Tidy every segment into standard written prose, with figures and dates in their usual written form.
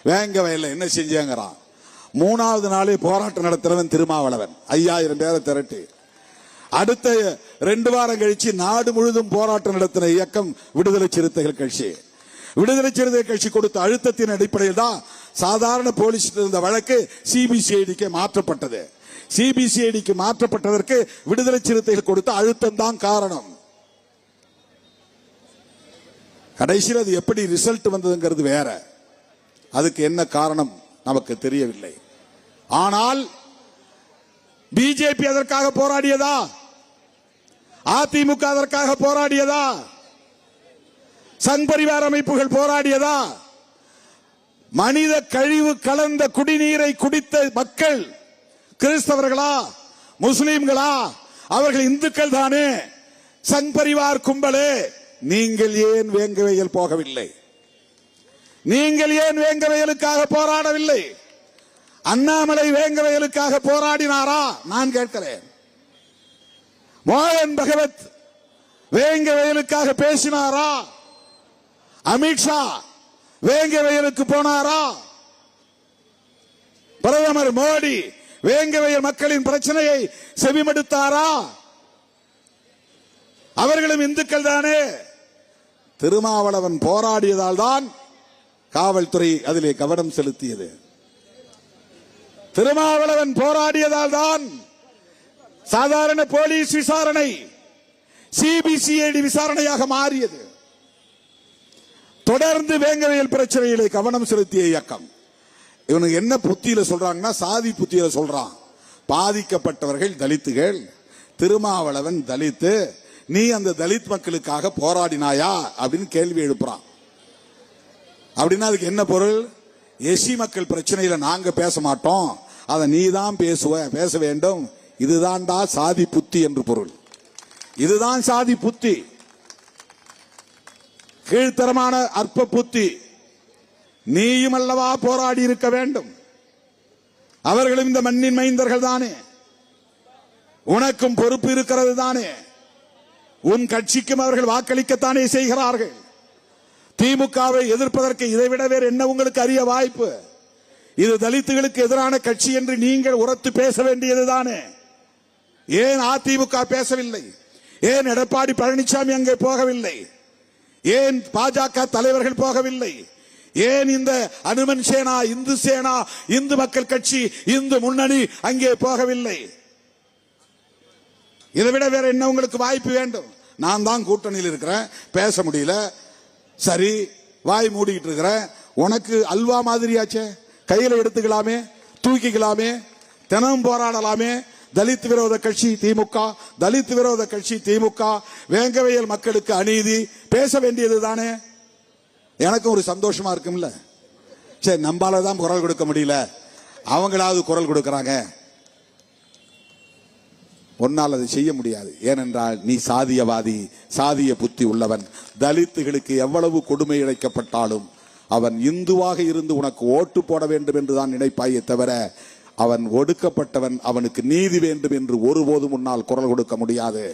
வேங்க வயல்ல என்ன செஞ்சாங்கிறான். மூணாவது நாளே போராட்டம் நடத்துறவன் திருமாவளவன் 5000 பேரை திரட்டி. அடுத்த 2 வாரம் கழிச்சு நாடு முழுதும் போராட்டம் நடத்தின இயக்கம் விடுதலை சிறுத்தைகள் கட்சி. விடுதலை சிறுத்தைகள் கட்சி கொடுத்த அழுத்தத்தின் அடிப்படையில் தான் சாதாரண போலீஸ் இருந்த வழக்கு சிபிசிஐடிக்கு மாற்றப்பட்டது. சிபிசிஐடிக்கு மாற்றப்பட்டதற்கு விடுதலை சிறுத்தைகள் கொடுத்த அழுத்தம் தான் காரணம். கடைசியில் அது எப்படி ரிசல்ட் வந்ததுங்கிறது வேற, அதுக்கு என்ன காரணம் நமக்கு தெரியவில்லை. ஆனால் பிஜேபி அதற்காக போராடியதா? அதிமுக அதற்காக போராடியதா? சங் பரிவார அமைப்புகள் போராடியதா? மனித கழிவு கலந்த குடிநீரை குடித்த மக்கள் கிறிஸ்தவர்களா முஸ்லிம்களா? அவர்கள் இந்துக்கள் தானே. சங் பரிவார் கும்பலே, நீங்கள் ஏன் வேங்க வயல் போகவில்லை? நீங்கள் ஏன் வேங்க வயலுக்காக போராடவில்லை? அண்ணாமலை வேங்க வயலுக்காக போராடினாரா? நான் கேட்கிறேன். மோகன் பகவத் வேங்க வயலுக்காக பேசினாரா? அமித்ஷா வேங்க வயலுக்கு போனாரா? பிரதமர் மோடி வேங்க வயல் மக்களின் பிரச்சனையை செவிமடுத்தாரா? அவர்களும் இந்துக்கள் தானே. திருமாவளவன் போராடியதால் தான் காவல்துறை அதிலே கவனம் செலுத்தியது. திருமாவளவன் போராடியதால் தான் சாதாரண போலீஸ் விசாரணை சிபிசிஐடி விசாரணையாக மாறியது. தொடர்ந்து வேங்கவயல் பிரச்சனையிலே கவனம் செலுத்திய இயக்கம். இவனுக்கு என்ன புத்தியில சொல்றாங்கன்னா, சாதி புத்தியில சொல்றான். பாதிக்கப்பட்டவர்கள் தலித்துகள், திருமாவளவன் தலித்து, நீ அந்த தலித் மக்களுக்காக போராடினாயா அப்படின்னு கேள்வி எழுப்புறான். அப்படின்னா அதுக்கு என்ன பொருள்? எஸ்சி மக்கள் பிரச்சனையில நாங்க பேச மாட்டோம், அதை நீ தான் பேச வேண்டும். இதுதான்டா சாதி புத்தி என்று பொருள். இதுதான் சாதி புத்தி, கீழ்த்தரமான அற்ப புத்தி. நீயும் அல்லவா போராடி இருக்க வேண்டும். அவர்களும் இந்த மண்ணின் மைந்தர்கள் தானே. உனக்கும் பொறுப்பு இருக்கிறது தானே. உன் கட்சிக்கும் அவர்கள் வாக்களிக்கத்தானே செய்கிறார்கள். திமுகவை எதிர்ப்பதற்கு இதைவிட வேறு என்ன உங்களுக்கு அரிய வாய்ப்பு? இது தலித்துகளுக்கு எதிரான கட்சி என்று நீங்கள் உரத்து பேச வேண்டியதுதானே. ஏன் அதிமுக பேசவில்லை? ஏன் எடப்பாடி பழனிசாமி அங்கே போகவில்லை? ஏன் பாஜக தலைவர்கள் போகவில்லை? ஏன் இந்த அனுமன் சேனா, இந்து சேனா, இந்து மக்கள் கட்சி, இந்து முன்னணி அங்கே போகவில்லை? இதை விட வேற என்ன உங்களுக்கு வாய்ப்பு வேண்டும்? நான் தான் கூட்டணியில் இருக்கிறேன், பேச முடியல, சரி வாய் மூடிக்கிட்டு இருக்கிறேன். உனக்கு அல்வா மாதிரியாச்சே, கையில எடுத்துக்கலாமே, தூக்கிக்கலாமே, தினமும் போராடலாமே. தலித் விரோத கட்சி திமுக, தலித் விரோத கட்சி திமுக, வேங்கவயல் மக்களுக்கு அநீதி பேச வேண்டியது தானே. எனக்கும் ஒரு சந்தோஷமா இருக்கும்ல. சரி, நம்மளால தான் குரல் கொடுக்க முடியல, அவங்களாவது குரல் கொடுக்கறாங்க. ஒன்னால் அதை செய்ய முடியாது. ஏனென்றால் நீ சாதியவாதி, சாதிய புத்தி உள்ளவன். தலித்துகளுக்கு எவ்வளவு கொடுமை இழைக்கப்பட்டாலும் அவன் இந்துவாக இருந்து உனக்கு ஓட்டு போட வேண்டும் என்றுதான் நினைப்பாயே தவிர, அவன் ஒடுக்கப்பட்டவன், அவனுக்கு நீதி வேண்டும் என்று ஒருபோதும் முன்னால் குரல் கொடுக்க முடியாது.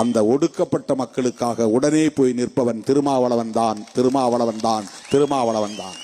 அந்த ஒடுக்கப்பட்ட மக்களுக்காக உடனே போய் நிற்பவன் திருமாவளவன் தான், திருமாவளவன் தான், திருமாவளவன் தான்.